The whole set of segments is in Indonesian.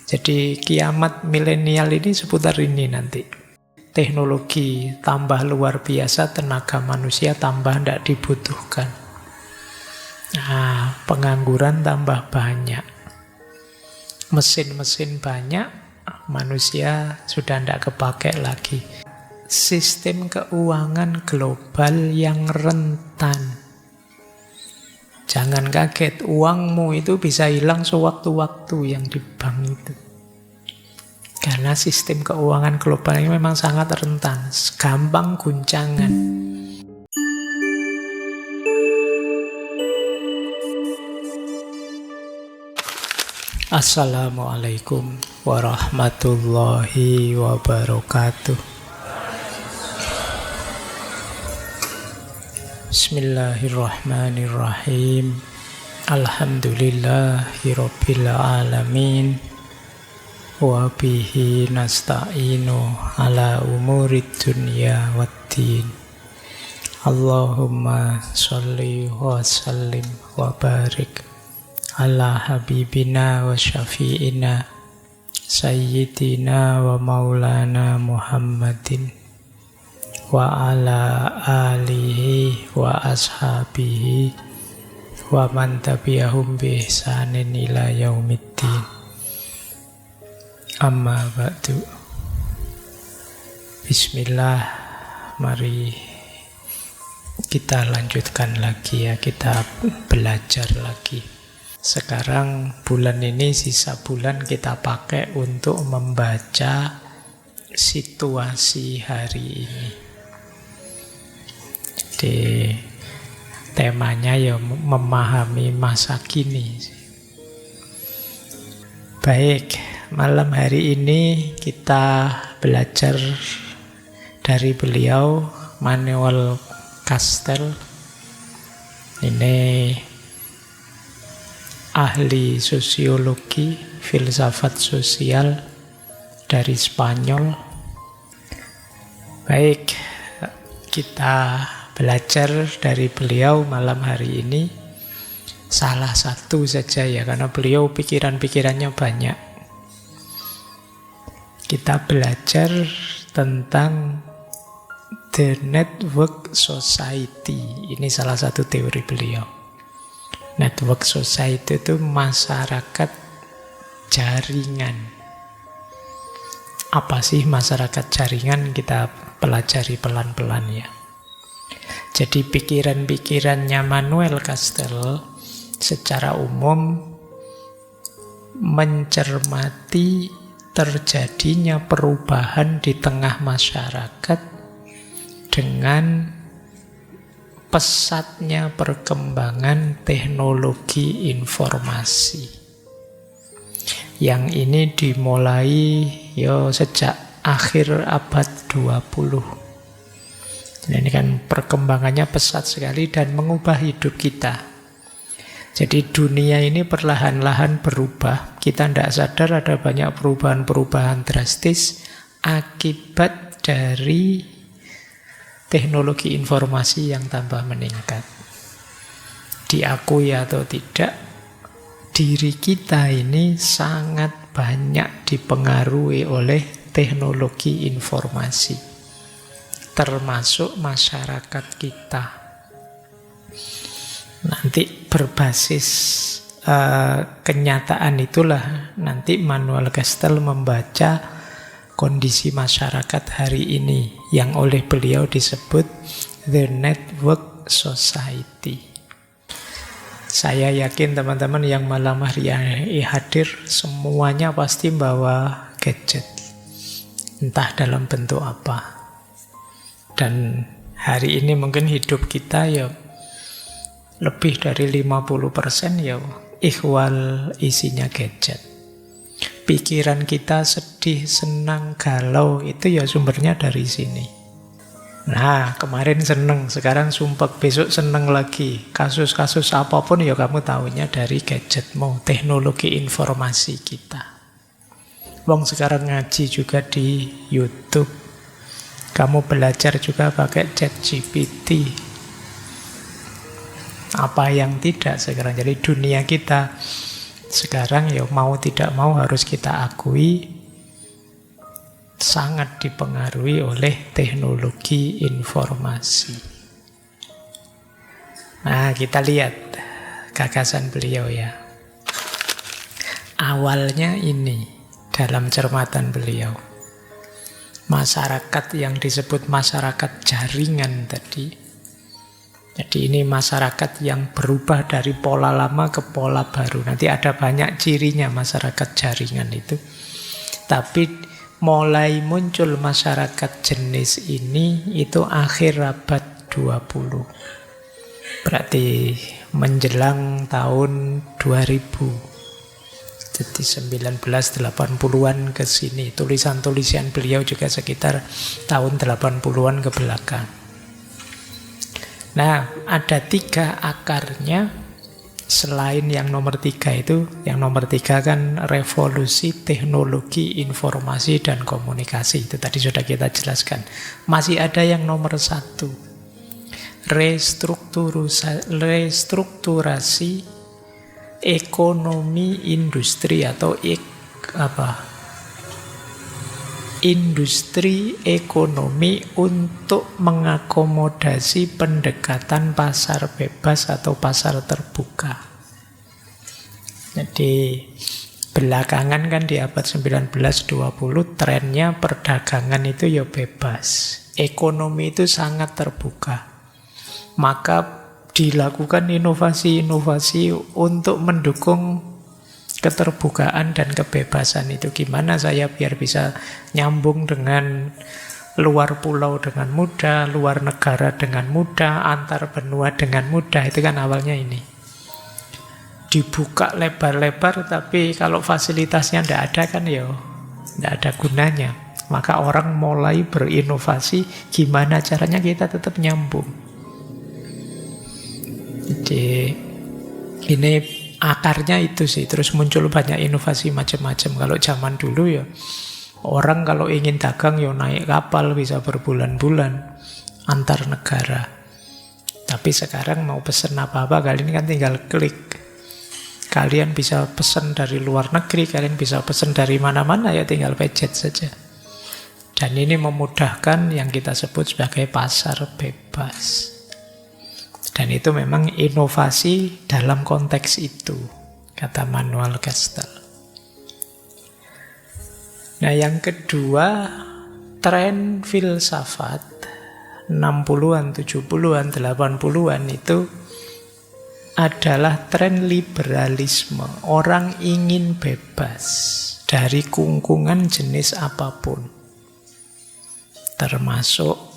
Jadi kiamat milenial ini seputar ini nanti. Teknologi tambah luar biasa, tenaga manusia tambah tidak dibutuhkan. Nah, pengangguran tambah banyak. Mesin-mesin banyak, manusia sudah tidak kepake lagi. Sistem keuangan global yang rentan. Jangan kaget, uangmu itu bisa hilang sewaktu-waktu yang di bank itu. Karena sistem keuangan global ini memang sangat rentan, gampang guncangan. Assalamualaikum warahmatullahi wabarakatuh. Bismillahirrahmanirrahim. Alhamdulillahirabbil alamin. Wa bihi nasta'inu ala umurid dunya waddin. Allahumma sholli wa sallim wa barik ala habibina wa syafi'ina sayyidina wa maulana Muhammadin wa ala alihi wa ashabihi wa man tabi'ahum bi ihsanin ila yaumiddin. Amma ba'du. Bismillah. Mari kita lanjutkan lagi ya, kita belajar lagi. Sekarang bulan ini, sisa bulan kita pakai untuk membaca situasi hari ini. Jadi temanya ya memahami masa kini. Baik, malam hari ini kita belajar dari beliau, Manuel Castells. Ini ahli sosiologi, filsafat sosial dari Spanyol. Baik, kita belajar dari beliau malam hari ini. Salah satu saja ya, karena beliau pikiran-pikirannya banyak. Kita belajar tentang The Network Society. Ini salah satu teori beliau. Network Society itu masyarakat jaringan. Apa sih masyarakat jaringan? Kita pelajari pelan-pelan ya. Jadi pikiran-pikirannya Manuel Castells secara umum mencermati terjadinya perubahan di tengah masyarakat dengan pesatnya perkembangan teknologi informasi. Yang ini dimulai sejak akhir abad 20. Nah, ini kan perkembangannya pesat sekali dan mengubah hidup kita. Jadi dunia ini perlahan-lahan berubah. Kita tidak sadar ada banyak perubahan-perubahan drastis akibat dari teknologi informasi yang tambah meningkat. Diakui atau tidak, diri kita ini sangat banyak dipengaruhi oleh teknologi informasi, termasuk masyarakat kita. Nanti berbasis kenyataan itulah nanti Manuel Castells membaca kondisi masyarakat hari ini yang oleh beliau disebut The Network Society. Saya yakin teman-teman yang malam hari ini hadir semuanya pasti bawa gadget, entah dalam bentuk apa. Dan hari ini mungkin hidup kita ya lebih dari 50% ya ihwal isinya gadget. Pikiran kita sedih, senang, galau itu ya sumbernya dari sini. Nah, kemarin seneng, sekarang sumpek, besok seneng lagi. Kasus-kasus apapun ya kamu tahunya dari gadgetmu, teknologi informasi kita. Wong sekarang ngaji juga di YouTube. Kamu belajar juga pakai ChatGPT. Apa yang tidak sekarang. Jadi dunia kita sekarang ya mau tidak mau harus kita akui sangat dipengaruhi oleh teknologi informasi. Nah, kita lihat gagasan beliau ya. Awalnya ini dalam cermatan beliau. Masyarakat yang disebut masyarakat jaringan tadi. Jadi ini masyarakat yang berubah dari pola lama ke pola baru. Nanti ada banyak cirinya masyarakat jaringan itu. Tapi mulai muncul masyarakat jenis ini itu akhir abad 20. Berarti menjelang tahun 2000. Jadi 1980-an ke sini. Tulisan-tulisan beliau juga sekitar tahun 80-an ke belakang. Nah, ada 3 akarnya. Selain yang nomor 3 itu, yang nomor 3 kan revolusi teknologi informasi dan komunikasi. Itu tadi sudah kita jelaskan. Masih ada yang nomor 1. Restrukturasi ekonomi industri atau industri ekonomi untuk mengakomodasi pendekatan pasar bebas atau pasar terbuka. Jadi belakangan kan di abad 19-20 trennya perdagangan itu ya bebas. Ekonomi itu sangat terbuka. Maka dilakukan inovasi-inovasi untuk mendukung keterbukaan dan kebebasan itu. Gimana saya biar bisa nyambung dengan luar pulau dengan mudah, luar negara dengan mudah, antar benua dengan mudah. Itu kan awalnya ini. Dibuka lebar-lebar, tapi kalau fasilitasnya tidak ada kan ya tidak ada gunanya. Maka orang mulai berinovasi, gimana caranya kita tetap nyambung. Jadi ini akarnya itu sih, terus muncul banyak inovasi macam-macam. Kalau zaman dulu ya, orang kalau ingin dagang ya naik kapal bisa berbulan-bulan antar negara. Tapi sekarang mau pesen apa-apa, kalian kan tinggal klik. Kalian bisa pesen dari luar negeri, kalian bisa pesen dari mana-mana, ya tinggal pencet saja. Dan ini memudahkan yang kita sebut sebagai pasar bebas. Dan itu memang inovasi dalam konteks itu, kata Manuel Castells. Nah, yang kedua, tren filsafat 60-an, 70-an, 80-an itu adalah tren liberalisme. Orang ingin bebas dari kungkungan jenis apapun. Termasuk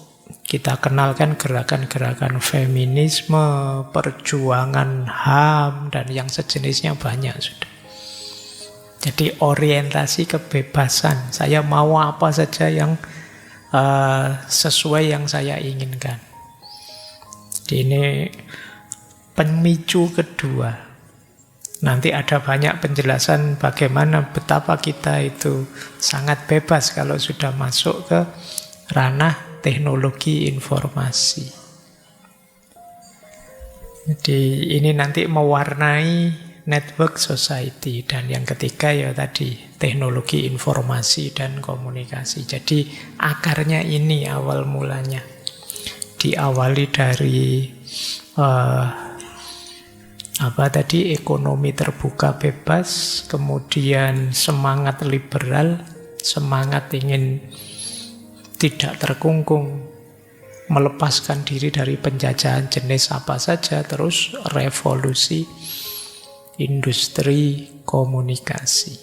kita kenalkan gerakan-gerakan feminisme, perjuangan HAM, dan yang sejenisnya banyak sudah. Jadi orientasi kebebasan. Saya mau apa saja yang sesuai yang saya inginkan. Jadi ini pemicu kedua. Nanti ada banyak penjelasan bagaimana betapa kita itu sangat bebas kalau sudah masuk ke ranah teknologi informasi. Jadi ini nanti mewarnai network society. Dan yang ketiga ya tadi, teknologi informasi dan komunikasi. Jadi akarnya ini awal mulanya. Diawali dari ekonomi terbuka bebas, kemudian semangat liberal, semangat ingin tidak terkungkung, melepaskan diri dari penjajahan jenis apa saja, terus revolusi industri komunikasi.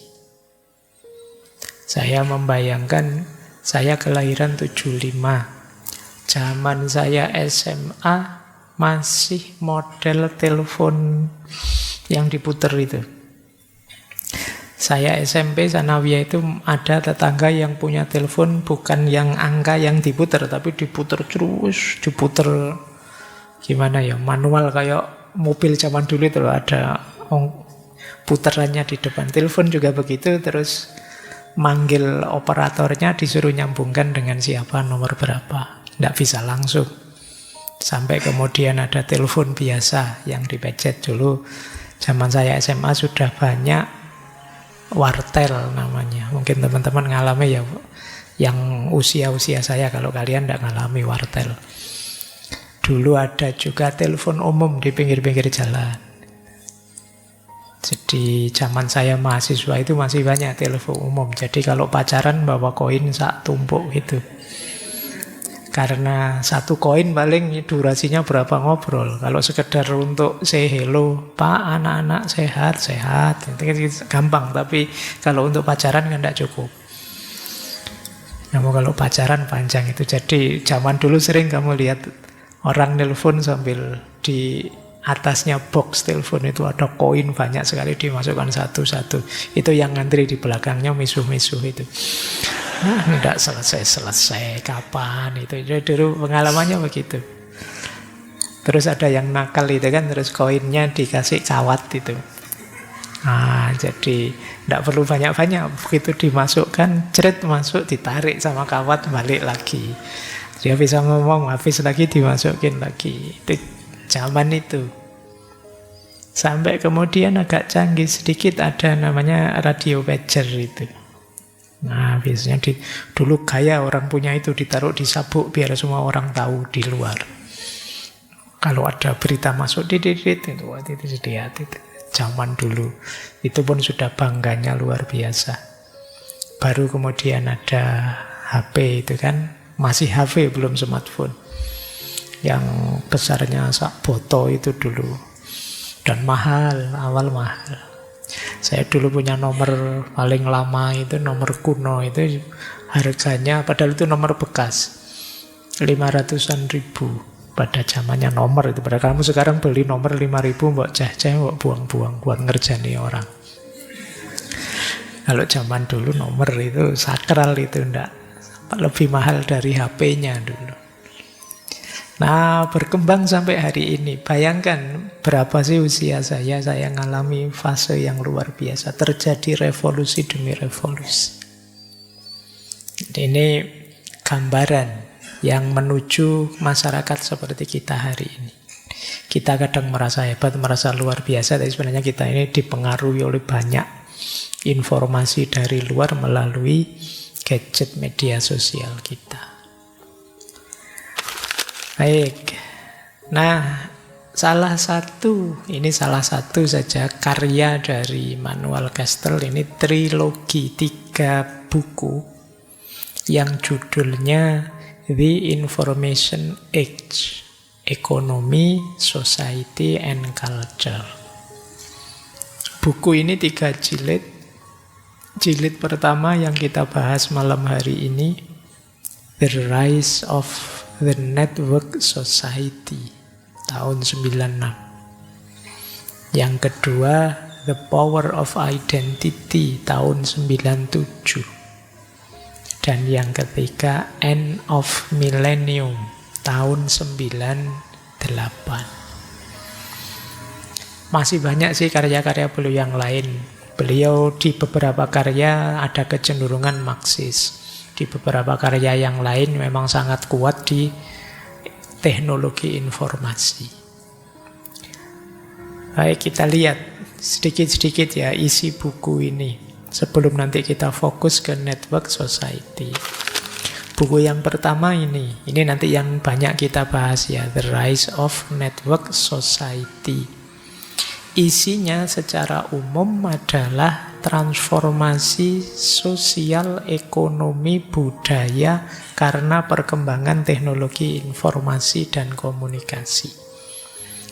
Saya membayangkan, saya kelahiran 75. Zaman saya SMA masih model telepon yang diputer itu. Saya SMP sanawiyah itu ada tetangga yang punya telepon bukan yang angka yang diputer, tapi diputer terus, diputer gimana ya, manual kayak mobil zaman dulu itu ada puterannya di depan. Telepon juga begitu, terus manggil operatornya disuruh nyambungkan dengan siapa, nomor berapa. Tidak bisa langsung. Sampai kemudian ada telepon biasa yang dipencet dulu Zaman saya SMA sudah banyak wartel namanya. Mungkin teman-teman ngalami ya, yang usia-usia saya, kalau kalian tidak ngalami wartel. Dulu ada juga telepon umum di pinggir-pinggir jalan. Jadi zaman saya mahasiswa itu masih banyak telepon umum. Jadi kalau pacaran bawa koin sak tumpuk gitu. Karena satu koin paling durasinya berapa ngobrol. Kalau sekedar untuk say hello, Pak, anak-anak sehat, itu kan gampang. Tapi kalau untuk pacaran kan tidak cukup. Kamu kalau pacaran panjang itu. Jadi zaman dulu sering kamu lihat orang nelpon sambil di atasnya box telepon itu ada koin banyak sekali dimasukkan satu-satu. Itu yang ngantri di belakangnya misuh-misuh itu. Nah, tidak selesai-selesai kapan itu. Jadi dulu pengalamannya begitu. Terus ada yang nakal itu kan, terus koinnya dikasih kawat itu. Nah, jadi tidak perlu banyak-banyak. Begitu dimasukkan, ceret masuk, ditarik sama kawat, balik lagi. Dia bisa ngomong, habis lagi dimasukin lagi. Itu zaman itu. Sampai kemudian agak canggih sedikit ada namanya radio pager itu. Nah, biasanya dulu gaya orang punya itu ditaruh di sabuk biar semua orang tahu di luar. Kalau ada berita masuk itu dilihat itu. Zaman dulu itu pun sudah bangganya luar biasa. Baru kemudian ada HP itu kan, masih HP belum smartphone. Yang besarnya sak boto itu dulu. Dan mahal, awal mahal. Saya dulu punya nomor paling lama itu, nomor kuno itu harganya, padahal itu nomor bekas, 500-an ribu pada zamannya nomor itu. Padahal kamu sekarang beli nomor 5.000 mbok ceh-ceh, mbok buang-buang buat ngerjani orang. Kalau zaman dulu nomor itu sakral itu, ndak lebih mahal dari HP-nya dulu. Nah, berkembang sampai hari ini. Bayangkan berapa sih usia saya ngalami fase yang luar biasa. Terjadi revolusi demi revolusi. Ini gambaran yang menuju masyarakat seperti kita hari ini. Kita kadang merasa hebat, merasa luar biasa, tapi sebenarnya kita ini dipengaruhi oleh banyak informasi dari luar melalui gadget media sosial kita. Baik, nah salah satu saja karya dari Manuel Castells, ini trilogi 3 buku yang judulnya The Information Age, Economy, Society, and Culture. Buku ini 3 jilid. Jilid pertama yang kita bahas malam hari ini, The Rise of the Network Society, tahun 96. Yang kedua, The Power of Identity, tahun 97. Dan yang ketiga, End of Millennium, tahun 98. Masih banyak sih karya-karya beliau yang lain. Beliau di beberapa karya ada kecenderungan Marxis. Di beberapa karya yang lain memang sangat kuat di teknologi informasi. Baik, kita lihat sedikit-sedikit ya isi buku ini sebelum nanti kita fokus ke network society. Buku yang pertama ini nanti yang banyak kita bahas ya, The Rise of Network Society. Isinya secara umum adalah transformasi sosial, ekonomi, budaya karena perkembangan teknologi informasi dan komunikasi.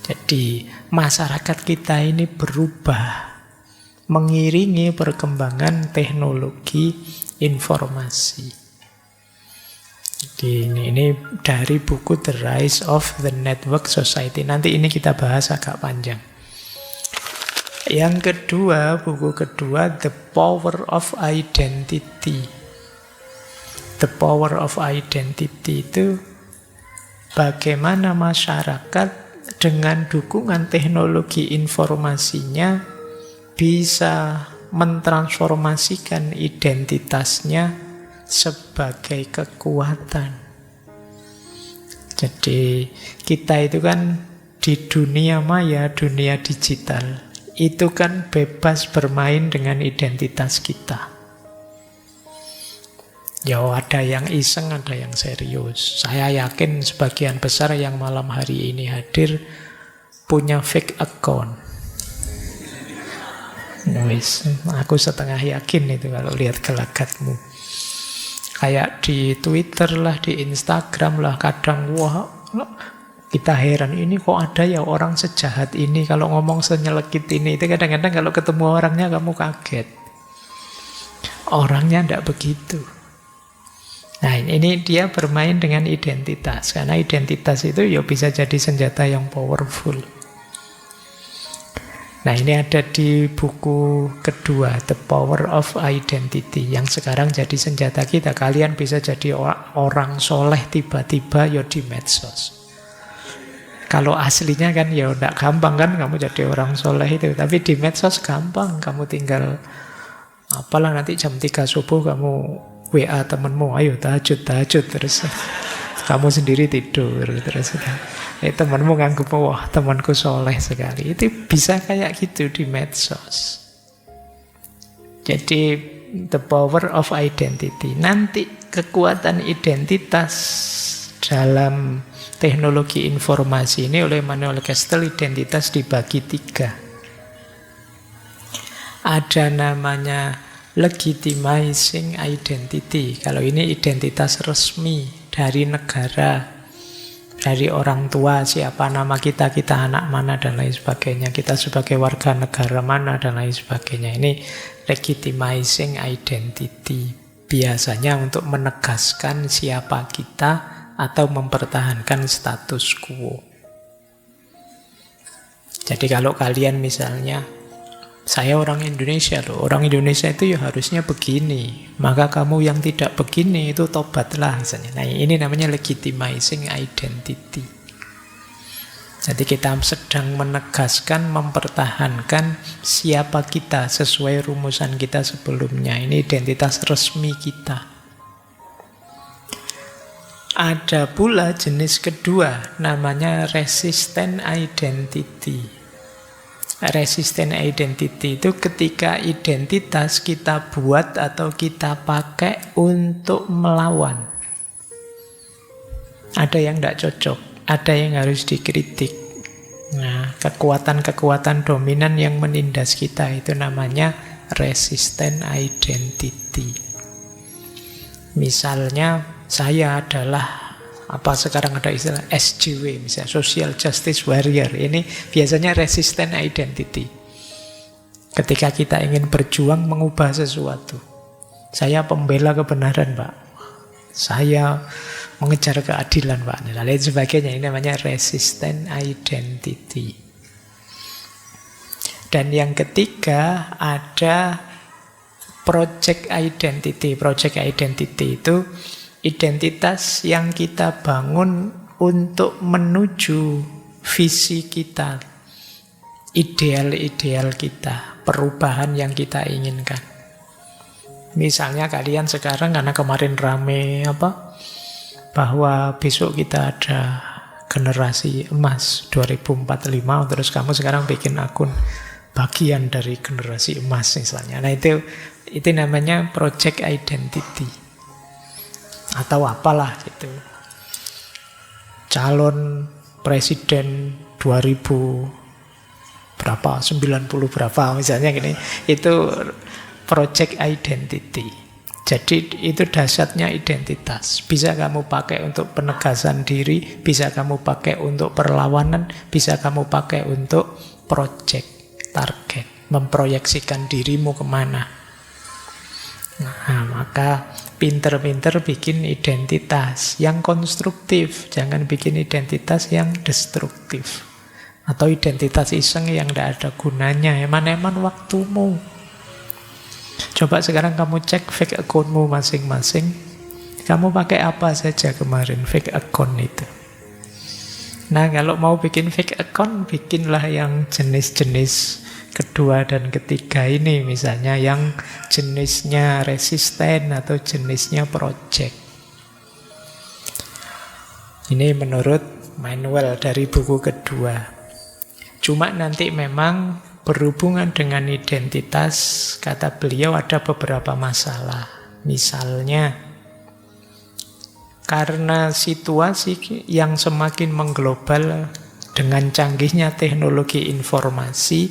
Jadi masyarakat kita ini berubah mengiringi perkembangan teknologi informasi. Jadi ini dari buku The Rise of the Network Society. Nanti ini kita bahas agak panjang. Yang kedua, buku kedua, The Power of Identity. The Power of Identity itu bagaimana masyarakat dengan dukungan teknologi informasinya bisa mentransformasikan identitasnya sebagai kekuatan. Jadi kita itu kan di dunia maya, dunia digital, itu kan bebas bermain dengan identitas kita. Ya ada yang iseng, ada yang serius. Saya yakin sebagian besar yang malam hari ini hadir punya fake account. Wis, aku setengah yakin itu kalau lihat gelagatmu. Kayak di Twitter lah, di Instagram lah, kadang wah kita heran, ini kok ada ya orang sejahat ini, kalau ngomong senyelekit ini. Itu kadang-kadang kalau ketemu orangnya kamu kaget. Orangnya tidak begitu. Nah ini dia bermain dengan identitas. Karena identitas itu ya bisa jadi senjata yang powerful. Nah ini ada di buku kedua, The Power of Identity, yang sekarang jadi senjata kita. Kalian bisa jadi orang soleh tiba-tiba ya di medsos. Kalau aslinya kan ya tidak gampang kan kamu jadi orang soleh itu. Tapi di medsos gampang, kamu tinggal apalah nanti jam 3 subuh kamu WA temenmu, ayo tahajud terus kamu sendiri tidur terus temanmu nganggep wah temanku soleh sekali. Itu bisa kayak gitu di medsos. Jadi the power of identity. Nanti kekuatan identitas dalam teknologi informasi ini oleh Manuel Castells, identitas dibagi 3. Ada namanya legitimizing identity. Kalau ini identitas resmi dari negara, dari orang tua, siapa nama kita, kita anak mana dan lain sebagainya, kita sebagai warga negara mana dan lain sebagainya. Ini legitimizing identity. Biasanya untuk menegaskan siapa kita atau mempertahankan status quo. Jadi kalau kalian misalnya, saya orang Indonesia loh, orang Indonesia itu ya harusnya begini, maka kamu yang tidak begini itu tobatlah misalnya. Nah ini namanya legitimizing identity. Jadi kita sedang menegaskan, mempertahankan siapa kita sesuai rumusan kita sebelumnya. Ini identitas resmi kita. Ada pula jenis kedua, namanya resistant identity. Resistant identity itu ketika identitas kita buat atau kita pakai untuk melawan. Ada yang tidak cocok, ada yang harus dikritik. Nah, kekuatan-kekuatan dominan yang menindas kita itu namanya resistant identity. Misalnya, saya adalah sekarang ada istilah SJW, misalnya Social Justice Warrior. Ini biasanya resistant identity. Ketika kita ingin berjuang mengubah sesuatu. Saya pembela kebenaran, Pak. Saya mengejar keadilan, Pak. Dan lain sebagainya. Ini namanya resistant identity. Dan yang ketiga ada project identity. Project identity itu identitas yang kita bangun untuk menuju visi kita, ideal-ideal kita, perubahan yang kita inginkan. Misalnya kalian sekarang karena kemarin rame bahwa besok kita ada generasi emas 2045, terus kamu sekarang bikin akun bagian dari generasi emas misalnya. Nah itu namanya project identity. Atau apalah gitu. Calon presiden 2000 berapa, 90 berapa misalnya gini. Itu project identity. Jadi itu dasarnya identitas. Bisa kamu pakai untuk penegasan diri, bisa kamu pakai untuk perlawanan, bisa kamu pakai untuk project, target, memproyeksikan dirimu kemana. Nah, maka pinter-pinter bikin identitas yang konstruktif, jangan bikin identitas yang destruktif. Atau identitas iseng yang tidak ada gunanya, eman-eman waktumu. Coba sekarang kamu cek fake accountmu masing-masing. Kamu pakai apa saja kemarin fake account itu. Nah, kalau mau bikin fake account, bikinlah yang jenis-jenis kedua dan ketiga ini, misalnya yang jenisnya resisten atau jenisnya project. Ini menurut Manuel dari buku kedua. Cuma nanti memang berhubungan dengan identitas, kata beliau ada beberapa masalah. Misalnya, karena situasi yang semakin mengglobal dengan canggihnya teknologi informasi,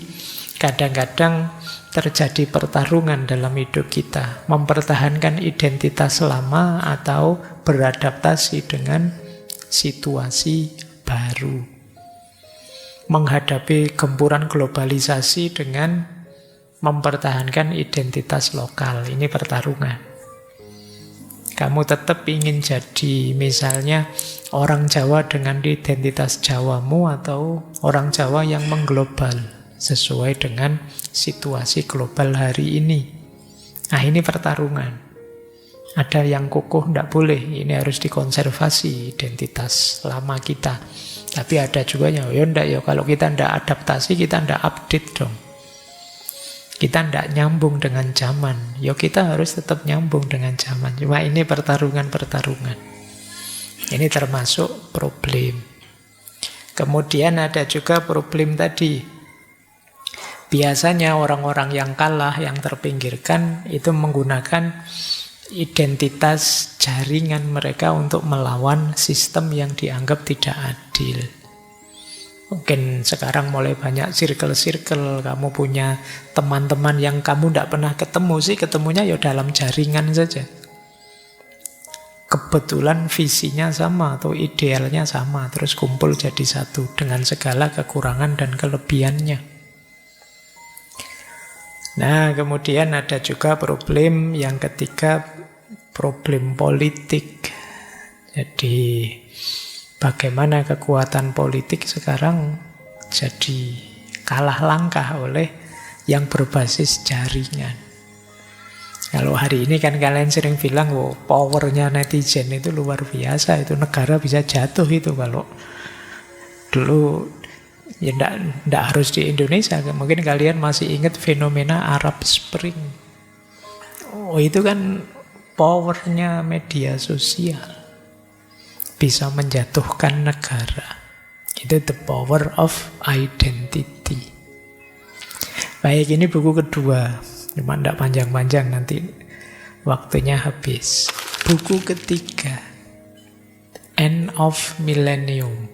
kadang-kadang terjadi pertarungan dalam hidup kita. Mempertahankan identitas lama atau beradaptasi dengan situasi baru. Menghadapi gempuran globalisasi dengan mempertahankan identitas lokal. Ini pertarungan. Kamu tetap ingin jadi misalnya orang Jawa dengan identitas Jawamu atau orang Jawa yang mengglobal sesuai dengan situasi global hari ini. Nah, ini pertarungan. Ada yang kukuh, tidak boleh. Ini harus dikonservasi identitas lama kita. Tapi ada juga yang, ya enggak ya, kalau kita tidak adaptasi, kita tidak update dong. Kita tidak nyambung dengan zaman. Ya kita harus tetap nyambung dengan zaman. Cuma ini pertarungan-pertarungan. Ini termasuk problem. Kemudian ada juga problem tadi. Biasanya orang-orang yang kalah, yang terpinggirkan, itu menggunakan identitas jaringan mereka untuk melawan sistem yang dianggap tidak adil. Mungkin sekarang mulai banyak circle-circle, kamu punya teman-teman yang kamu tidak pernah ketemu sih, ketemunya ya dalam jaringan saja. Kebetulan visinya sama atau idealnya sama, terus kumpul jadi satu dengan segala kekurangan dan kelebihannya. Nah, kemudian ada juga problem yang ketiga, problem politik. Jadi bagaimana kekuatan politik sekarang jadi kalah langkah oleh yang berbasis jaringan. Kalau hari ini kan kalian sering bilang, oh, powernya netizen itu luar biasa, itu negara bisa jatuh itu kalau dulu. Ya enggak harus di Indonesia, mungkin kalian masih ingat fenomena Arab Spring. Oh, itu kan powernya media sosial. Bisa menjatuhkan negara. Itu the power of identity. Baik, ini buku kedua. Cuma tidak panjang-panjang, nanti waktunya habis. Buku ketiga, End of Millennium.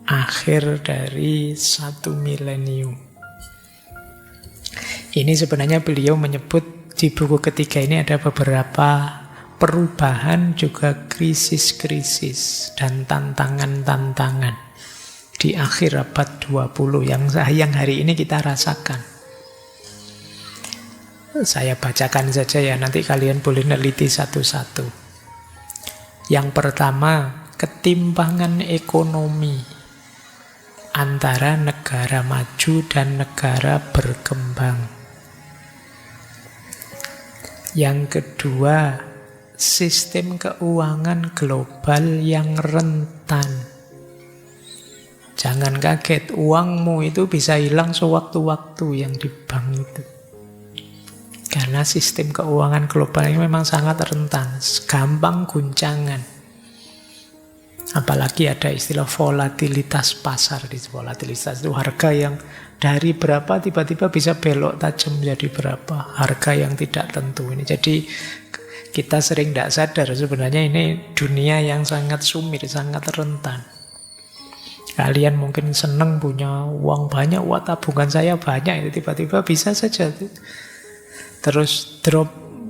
Akhir dari satu milenium. Ini sebenarnya beliau menyebut di buku ketiga ini ada beberapa perubahan, juga krisis-krisis dan tantangan-tantangan di akhir abad 20 yang hari ini kita rasakan. Saya bacakan saja ya, nanti kalian boleh neliti satu-satu. Yang pertama, ketimpangan ekonomi antara negara maju dan negara berkembang. Yang kedua, sistem keuangan global yang rentan. Jangan kaget, uangmu itu bisa hilang sewaktu-waktu yang di bank itu. Karena sistem keuangan global ini memang sangat rentan, gampang guncangan. Apalagi ada istilah volatilitas pasar. Volatilitas itu harga yang dari berapa tiba-tiba bisa belok tajam jadi berapa. Harga yang tidak tentu ini. Jadi kita sering tidak sadar sebenarnya ini dunia yang sangat sumir, sangat rentan. Kalian mungkin senang punya uang banyak, wah tabungan saya banyak, itu tiba-tiba bisa saja terus drop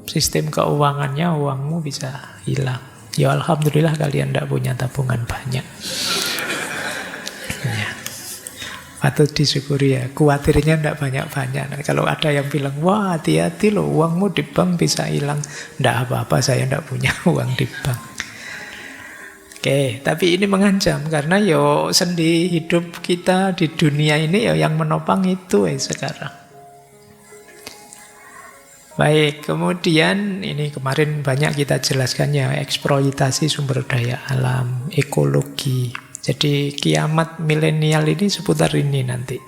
sistem keuangannya, uangmu bisa hilang. Ya alhamdulillah kalian tidak punya tabungan banyak. Ya, patut disyukuri ya. Kuatirnya tidak banyak-banyak. Nah, kalau ada yang bilang, wah hati-hati loh, uangmu di bank bisa hilang. Tidak apa-apa, saya tidak punya uang di bank. Oke, tapi ini mengancam karena yo sendi hidup kita di dunia ini ya yang menopang itu sekarang. Baik, kemudian ini kemarin banyak kita jelaskan ya, eksploitasi sumber daya alam, ekologi. Jadi kiamat milenial ini seputar ini nanti.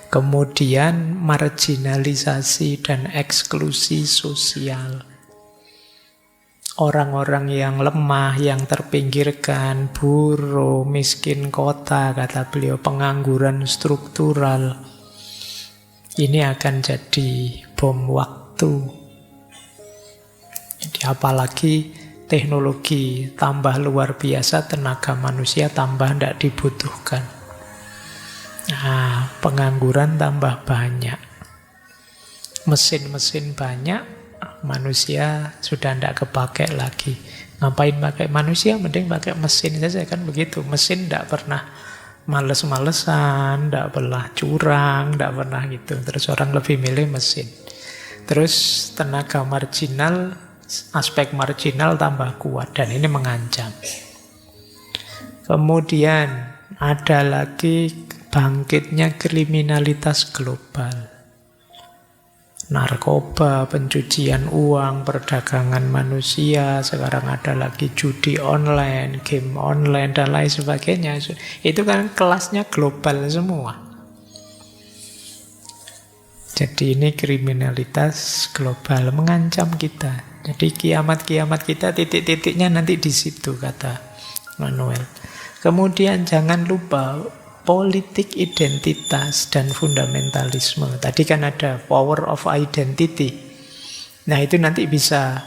Kemudian marginalisasi dan eksklusi sosial. Orang-orang yang lemah, yang terpinggirkan, buruh, miskin kota, kata beliau, pengangguran struktural. Ini akan jadi bom waktu. Jadi apalagi teknologi tambah luar biasa, tenaga manusia tambah tidak dibutuhkan. Nah, pengangguran tambah banyak. Mesin-mesin banyak, manusia sudah tidak kepake lagi. Ngapain pakai manusia, mending pakai mesin saja, kan begitu. Mesin tidak pernah males-malesan, tidak pernah curang, tidak pernah gitu. Terus orang lebih milih mesin. Terus tenaga marginal, aspek marginal tambah kuat, dan ini mengancam. Kemudian ada lagi bangkitnya kriminalitas global. Narkoba, pencucian uang, perdagangan manusia, sekarang ada lagi judi online, game online, dan lain sebagainya. Itu kan kelasnya global semua. Jadi ini kriminalitas global mengancam kita. Jadi kiamat-kiamat kita titik-titiknya nanti di situ, kata Manuel. Kemudian jangan lupa politik identitas dan fundamentalisme. Tadi kan ada power of identity. Nah, itu nanti bisa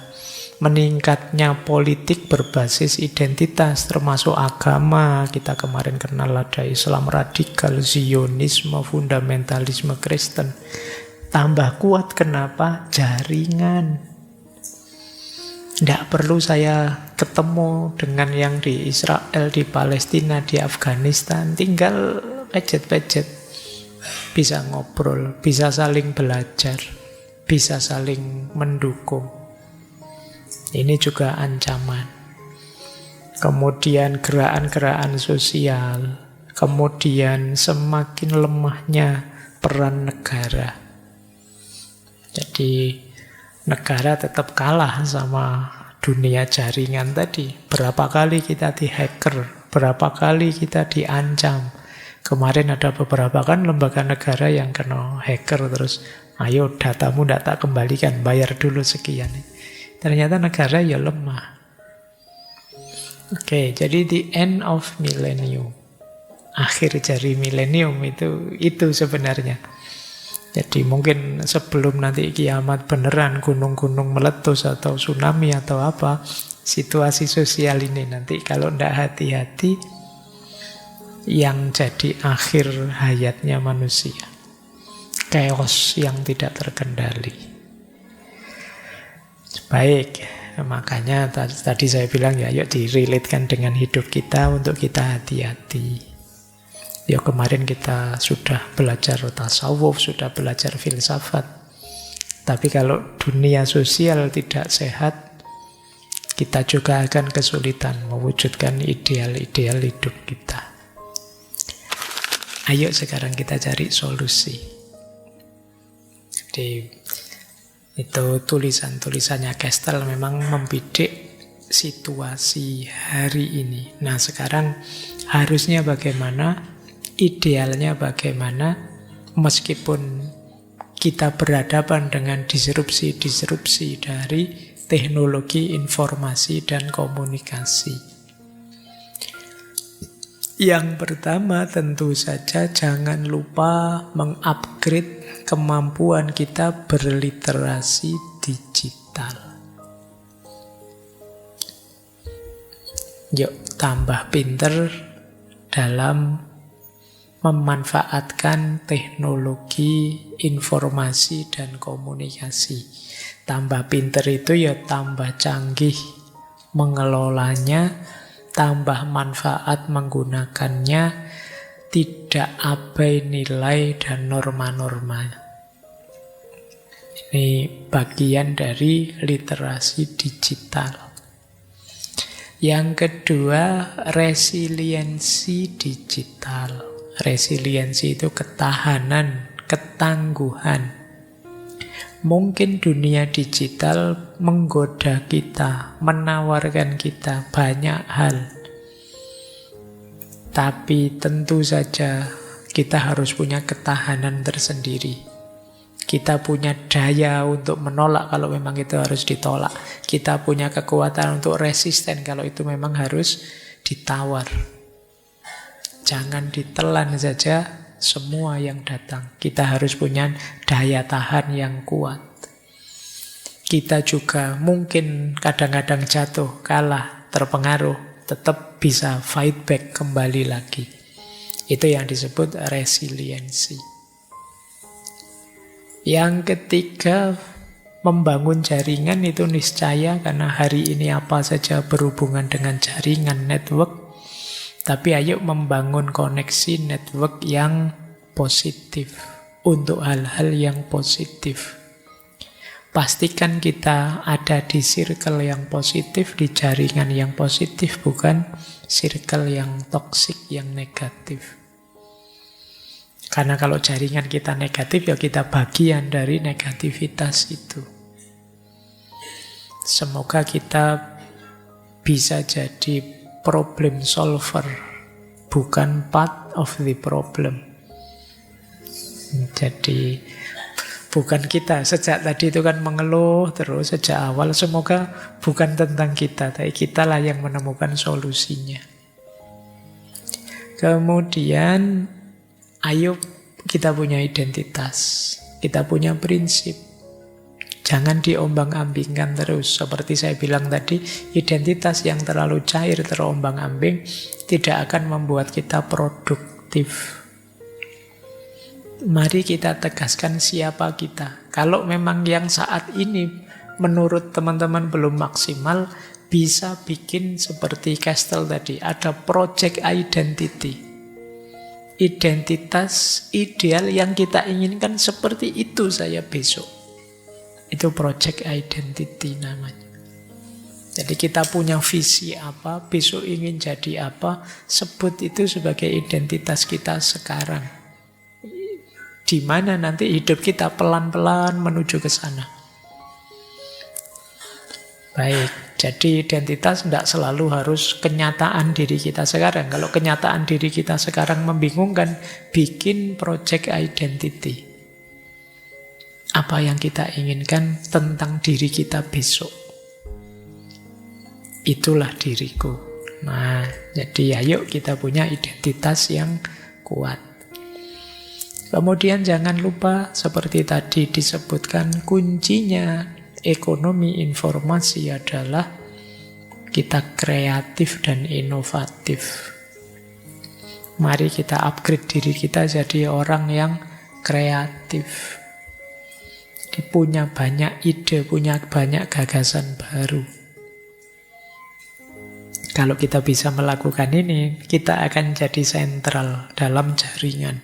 meningkatnya politik berbasis identitas, termasuk agama. Kita kemarin kenal ada Islam radikal, Zionisme, fundamentalisme Kristen. Tambah kuat kenapa? Jaringan. Tidak perlu saya ketemu dengan yang di Israel, di Palestina, di Afghanistan. Tinggal pejet-pejet. Bisa ngobrol, bisa saling belajar, bisa saling mendukung. Ini juga ancaman. Kemudian gerakan-gerakan sosial. Kemudian semakin lemahnya peran negara. Jadi negara tetap kalah sama dunia jaringan tadi. Berapa kali kita di-hacker, berapa kali kita diancam. Kemarin ada beberapa kan lembaga negara yang kena hacker, terus ayo datamu tidak tak kembalikan, bayar dulu sekian. Ternyata negara ya lemah. Oke, jadi the end of millennium. Akhir dari milenium itu sebenarnya. Jadi mungkin sebelum nanti kiamat beneran, gunung-gunung meletus atau tsunami atau apa, situasi sosial ini nanti kalau tidak hati-hati, yang jadi akhir hayatnya manusia. Chaos yang tidak terkendali. Baik, makanya tadi saya bilang ya, yuk direlatekan dengan hidup kita untuk kita hati-hati. Ya kemarin kita sudah belajar tasawuf, sudah belajar filsafat. Tapi kalau dunia sosial tidak sehat, kita juga akan kesulitan mewujudkan ideal-ideal hidup kita. Ayo sekarang kita cari solusi. Jadi itu tulisan-tulisannya Kestel memang membidik situasi hari ini. Nah sekarang harusnya bagaimana? Idealnya bagaimana, meskipun kita berhadapan dengan disrupsi-disrupsi dari teknologi informasi dan komunikasi. Yang pertama tentu saja jangan lupa mengupgrade kemampuan kita berliterasi digital. Yuk tambah pinter dalam memanfaatkan teknologi informasi dan komunikasi. Tambah pinter itu ya tambah canggih mengelolanya, tambah manfaat menggunakannya, tidak abai nilai dan norma-norma. Ini bagian dari literasi digital. Yang kedua, resiliensi digital. Resiliensi itu ketahanan, ketangguhan. Mungkin dunia digital menggoda kita, menawarkan kita banyak hal. Tapi tentu saja kita harus punya ketahanan tersendiri. Kita punya daya untuk menolak kalau memang itu harus ditolak. Kita punya kekuatan untuk resisten kalau itu memang harus ditawar. Jangan ditelan saja semua yang datang. Kita harus punya daya tahan yang kuat. Kita juga mungkin kadang-kadang jatuh, kalah, terpengaruh, tetap bisa fight back kembali lagi. Itu yang disebut resiliensi. Yang ketiga, membangun jaringan itu niscaya, karena hari ini apa saja berhubungan dengan jaringan, network. Tapi ayo membangun koneksi network yang positif untuk hal-hal yang positif. Pastikan kita ada di circle yang positif, di jaringan yang positif, bukan circle yang toksik, yang negatif. Karena kalau jaringan kita negatif, ya kita bagian dari negativitas itu. Semoga kita bisa jadi problem solver, bukan part of the problem. Jadi bukan kita. Sejak tadi itu kan mengeluh terus sejak awal. Semoga bukan tentang kita, tapi kitalah yang menemukan solusinya. Kemudian ayo kita punya identitas, kita punya prinsip. Jangan diombang-ambingkan terus. Seperti saya bilang tadi, identitas yang terlalu cair, terombang-ambing, tidak akan membuat kita produktif. Mari kita tegaskan siapa kita. Kalau memang yang saat ini menurut teman-teman belum maksimal, bisa bikin seperti Castle tadi, ada project identity. Identitas ideal yang kita inginkan seperti itu saya besok. Itu project identity namanya. Jadi kita punya visi apa, besok ingin jadi apa, sebut itu sebagai identitas kita sekarang. Di mana nanti hidup kita pelan-pelan menuju ke sana. Baik, jadi identitas tidak selalu harus kenyataan diri kita sekarang. Kalau kenyataan diri kita sekarang membingungkan, bikin project identity. Apa yang kita inginkan tentang diri kita besok. Itulah diriku. Nah, jadi ayo kita punya identitas yang kuat. Kemudian jangan lupa, seperti tadi disebutkan, kuncinya ekonomi informasi adalah kita kreatif dan inovatif. Mari kita upgrade diri kita jadi orang yang kreatif. Punya banyak ide, punya banyak gagasan baru. Kalau kita bisa melakukan ini, kita akan jadi sentral dalam jaringan.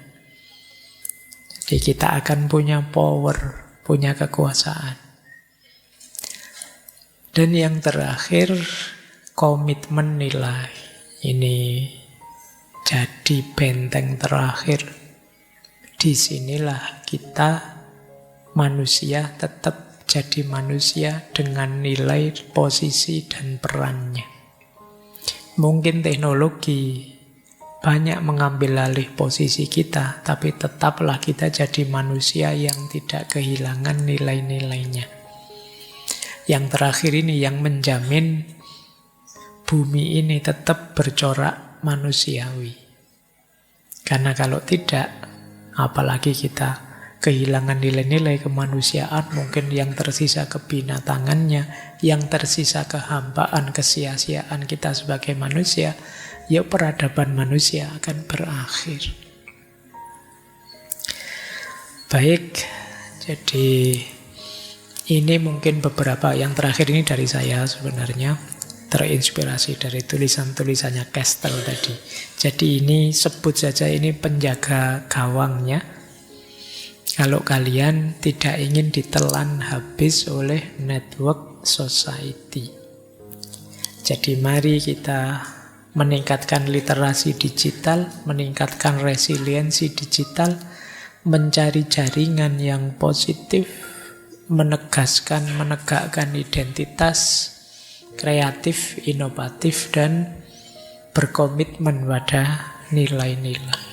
Jadi kita akan punya power, punya kekuasaan. Dan yang terakhir, komitmen nilai. Ini jadi benteng terakhir. Disinilah kita manusia tetap jadi manusia dengan nilai, posisi, dan perannya. Mungkin teknologi banyak mengambil alih posisi kita, tapi tetaplah kita jadi manusia yang tidak kehilangan nilai-nilainya. Yang terakhir ini yang menjamin bumi ini tetap bercorak manusiawi. Karena kalau tidak, apalagi kita kehilangan nilai-nilai kemanusiaan, mungkin yang tersisa kebinatangannya, yang tersisa kehambaan, kesia-siaan kita sebagai manusia, ya peradaban manusia akan berakhir. Baik, jadi ini mungkin beberapa, yang terakhir ini dari saya sebenarnya, terinspirasi dari tulisan-tulisannya Castle tadi. Jadi ini sebut saja ini penjaga gawangnya. Kalau kalian tidak ingin ditelan habis oleh network society. Jadi mari kita meningkatkan literasi digital, meningkatkan resiliensi digital, mencari jaringan yang positif, menegakkan identitas, kreatif, inovatif, dan berkomitmen pada nilai-nilai.